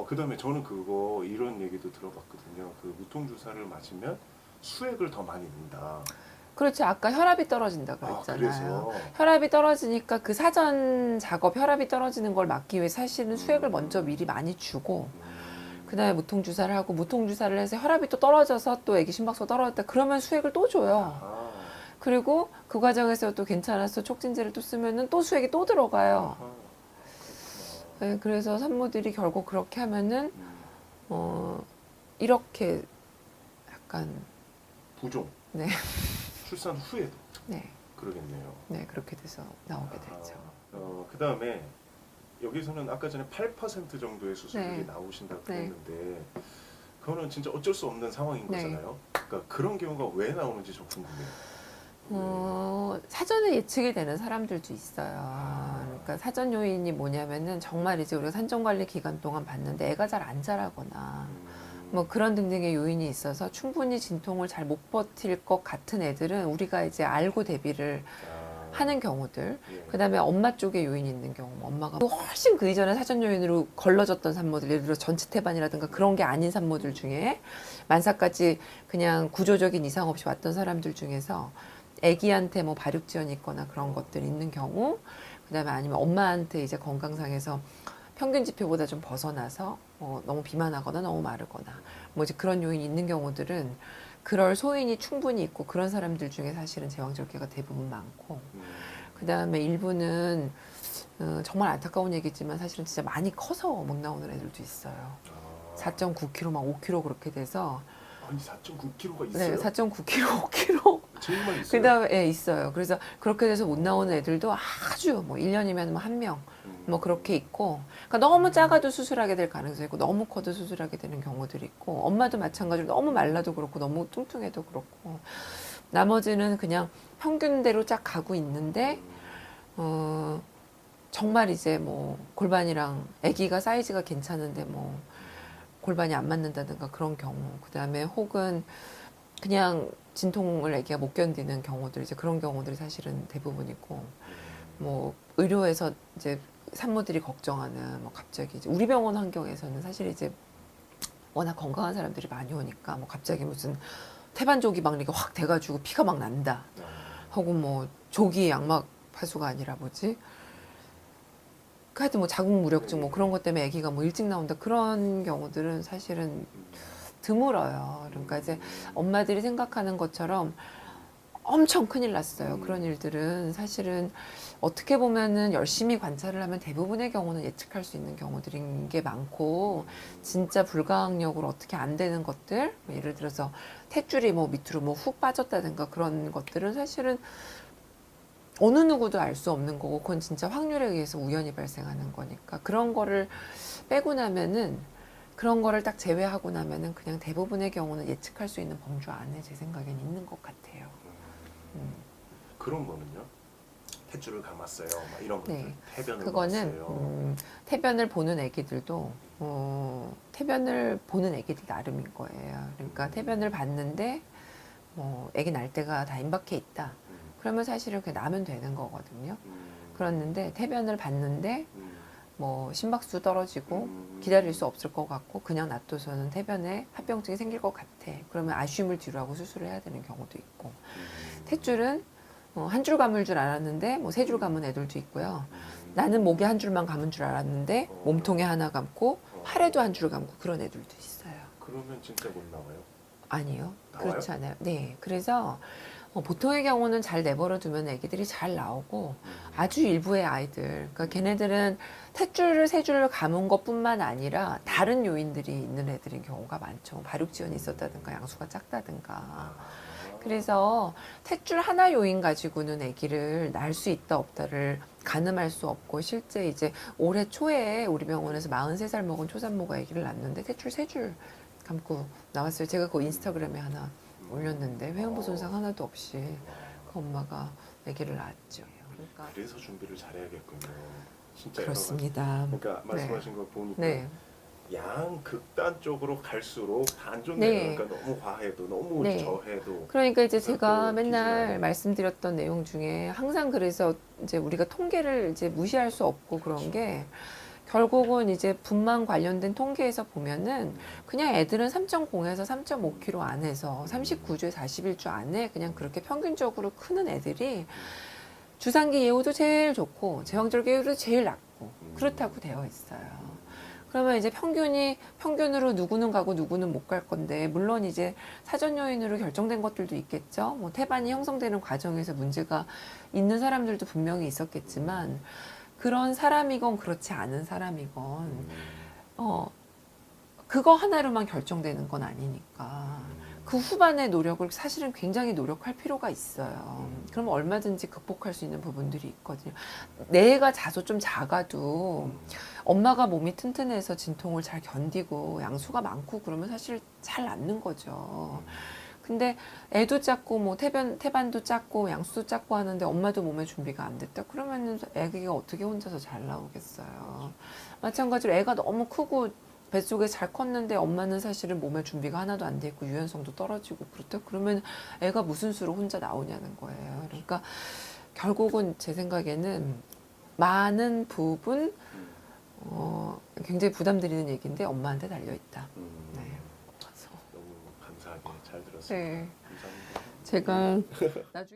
그다음에 저는 그거 이런 얘기도 들어봤거든요. 그 무통 주사를 맞으면 수액을 더 많이 낸다. 그렇지. 아까 혈압이 떨어진다 아, 그랬잖아요. 그래서 혈압이 떨어지니까 그 사전 작업, 혈압이 떨어지는 걸 막기 위해 사실은 수액을 먼저 미리 많이 주고, 그 다음에 무통주사를 하고, 무통주사를 해서 혈압이 또 떨어져서 또 애기 심박수가 떨어졌다. 그러면 수액을 또 줘요. 아, 그리고 그 과정에서 또 괜찮아서 촉진제를 또 쓰면은 또 수액이 또 들어가요. 아하, 네, 그래서 산모들이 결국 그렇게 하면은, 음, 이렇게 약간, 부종 네, 출산 후에도 네, 그러겠네요. 네, 그렇게 돼서 나오게 아하, 되죠. 그다음에 여기서는 아까 전에 8% 정도의 수술이 네. 나오신다고 네. 그랬는데 그거는 진짜 어쩔 수 없는 상황인 네. 거잖아요. 그러니까 그런 경우가 왜 나오는지 좀 궁금해요. 사전에 예측이 되는 사람들도 있어요. 그러니까 사전 요인이 뭐냐면은 정말 이제 우리가 산정 관리 기간 동안 봤는데 애가 잘 안 자라거나 뭐 그런 등등의 요인이 있어서 충분히 진통을 잘 못 버틸 것 같은 애들은 우리가 이제 알고 대비를 하는 경우들, 예. 그 다음에 엄마 쪽에 요인이 있는 경우, 엄마가 훨씬 그 이전에 사전 요인으로 걸러졌던 산모들, 예를 들어 전치 태반이라든가 그런 게 아닌 산모들 중에 만사까지 그냥 구조적인 이상 없이 왔던 사람들 중에서 아기한테 뭐 발육 지연이 있거나 그런 것들이 있는 경우, 그 다음에 아니면 엄마한테 이제 건강상에서 평균 지표보다 좀 벗어나서 너무 비만하거나 너무 마르거나 뭐 이제 그런 요인이 있는 경우들은 그럴 소인이 충분히 있고 그런 사람들 중에 사실은 제왕절개가 대부분 많고, 그 다음에 일부는 정말 안타까운 얘기지만 사실은 진짜 많이 커서 못 나오는 애들도 있어요. 4.9kg 막 5kg 그렇게 돼서. 아니 4.9kg가 있어요? 네, 4.9kg, 5kg. 제일만 있어요? 그 다음에 예, 있어요. 그래서 그렇게 돼서 못 나오는 애들도 아주 뭐 1년이면 뭐 한 명, 뭐 그렇게 있고, 그러니까 너무 작아도 수술하게 될 가능성이 있고 너무 커도 수술하게 되는 경우들이 있고, 엄마도 마찬가지로 너무 말라도 그렇고 너무 뚱뚱해도 그렇고, 나머지는 그냥 평균대로 쫙 가고 있는데 정말 이제 뭐 골반이랑 아기가 사이즈가 괜찮은데 뭐 골반이 안 맞는다든가 그런 경우, 그 다음에 혹은 그냥 진통을 아기가 못 견디는 경우들, 이제 그런 경우들이 사실은 대부분이고, 뭐 의료에서 이제 산모들이 걱정하는 뭐 갑자기 이제 우리 병원 환경에서는 사실 이제 워낙 건강한 사람들이 많이 오니까 뭐 갑자기 무슨 태반 조기 박리가 확 돼가지고 피가 막 난다, 혹은 뭐 조기 양막 파수가 아니라 뭐지, 하여튼 뭐 자궁 무력증 뭐 그런 것 때문에 아기가 뭐 일찍 나온다, 그런 경우들은 사실은 드물어요. 그러니까 이제 엄마들이 생각하는 것처럼 엄청 큰일 났어요. 그런 일들은 사실은 어떻게 보면은 열심히 관찰을 하면 대부분의 경우는 예측할 수 있는 경우들인 게 많고, 진짜 불가항력으로 어떻게 안 되는 것들, 뭐 예를 들어서 탯줄이 뭐 밑으로 뭐 훅 빠졌다든가 그런 것들은 사실은 어느 누구도 알 수 없는 거고, 그건 진짜 확률에 의해서 우연히 발생하는 거니까, 그런 거를 빼고 나면은, 그런 거를 딱 제외하고 나면은 그냥 대부분의 경우는 예측할 수 있는 범주 안에 제 생각엔 있는 것 같아요. 그런 거는요? 탯줄을 감았어요. 막 이런 것들. 네. 태변을 그거는 넣었어요. 태변을 보는 애기들도 태변을 보는 애기들 나름인 거예요. 그러니까 태변을 봤는데 뭐 애기 날 때가 다 임박해 있다. 그러면 사실은 그냥 나면 되는 거거든요. 그랬는데 태변을 봤는데 뭐 심박수 떨어지고 기다릴 수 없을 것 같고 그냥 놔둬서는 태변에 합병증이 생길 것 같아. 그러면 아쉬움을 뒤로 하고 수술을 해야 되는 경우도 있고, 탯줄은 한 줄 감을 줄 알았는데 뭐 세 줄 감은 애들도 있고요. 나는 목에 한 줄만 감은 줄 알았는데 몸통에 하나 감고 팔에도 한 줄 감고 그런 애들도 있어요. 그러면 진짜 못 나와요? 아니요. 나와요? 그렇지 않아요. 네. 그래서 보통의 경우는 잘 내버려 두면 애기들이 잘 나오고, 아주 일부의 아이들, 그러니까 걔네들은 탯줄을 세 줄을 감은 것뿐만 아니라 다른 요인들이 있는 애들인 경우가 많죠. 발육 지연이 있었다든가 양수가 작다든가. 그래서 탯줄 하나 요인 가지고는 아기를 낳을 수 있다 없다를 가늠할 수 없고, 실제 이제 올해 초에 우리 병원에서 43살 먹은 초산모가 아기를 낳았는데 탯줄 세 줄 감고 나왔어요. 제가 그 인스타그램에 하나 올렸는데 회음부 손상 하나도 없이 그 엄마가 아기를 낳았죠. 그러니까 그래서 준비를 잘해야겠군요. 진짜 그렇습니다. 그러니까 말씀하신 거 보니까 네. 양극단 쪽으로 갈수록 다 안 좋네요. 네. 그러니까 너무 과해도 너무 네. 저해도. 그러니까 이제 그래서 제가 그 맨날 기준안에. 말씀드렸던 내용 중에 항상, 그래서 이제 우리가 통계를 이제 무시할 수 없고 그런 그렇죠. 게, 결국은 이제 분만 관련된 통계에서 보면은 그냥 애들은 3.0에서 3.5kg 안에서 39주에 41주 안에 그냥 그렇게 평균적으로 크는 애들이 주상기 예후도 제일 좋고 제왕절개 예후도 제일 낮고 그렇다고 되어 있어요. 그러면 이제 평균으로 누구는 가고 누구는 못 갈 건데, 물론 이제 사전 요인으로 결정된 것들도 있겠죠. 뭐 태반이 형성되는 과정에서 문제가 있는 사람들도 분명히 있었겠지만, 그런 사람이건 그렇지 않은 사람이건, 그거 하나로만 결정되는 건 아니니까. 그 후반의 노력을 사실은 굉장히 노력할 필요가 있어요. 그러면 얼마든지 극복할 수 있는 부분들이 있거든요. 내 애가 자소 좀 작아도 엄마가 몸이 튼튼해서 진통을 잘 견디고 양수가 많고 그러면 사실 잘 낫는 거죠. 근데 애도 작고 뭐 태반도 작고 양수도 작고 하는데 엄마도 몸에 준비가 안 됐다. 그러면은 애기가 어떻게 혼자서 잘 나오겠어요. 마찬가지로 애가 너무 크고 뱃속에 잘 컸는데 엄마는 사실은 몸에 준비가 하나도 안 돼 있고 유연성도 떨어지고 그렇다. 그러면 애가 무슨 수로 혼자 나오냐는 거예요. 그러니까 결국은 제 생각에는 많은 부분 굉장히 부담드리는 얘기인데 엄마한테 달려 있다. 네. 너무 감사하게 잘 들었습니다. 네. 감사합니다. 제가 나중에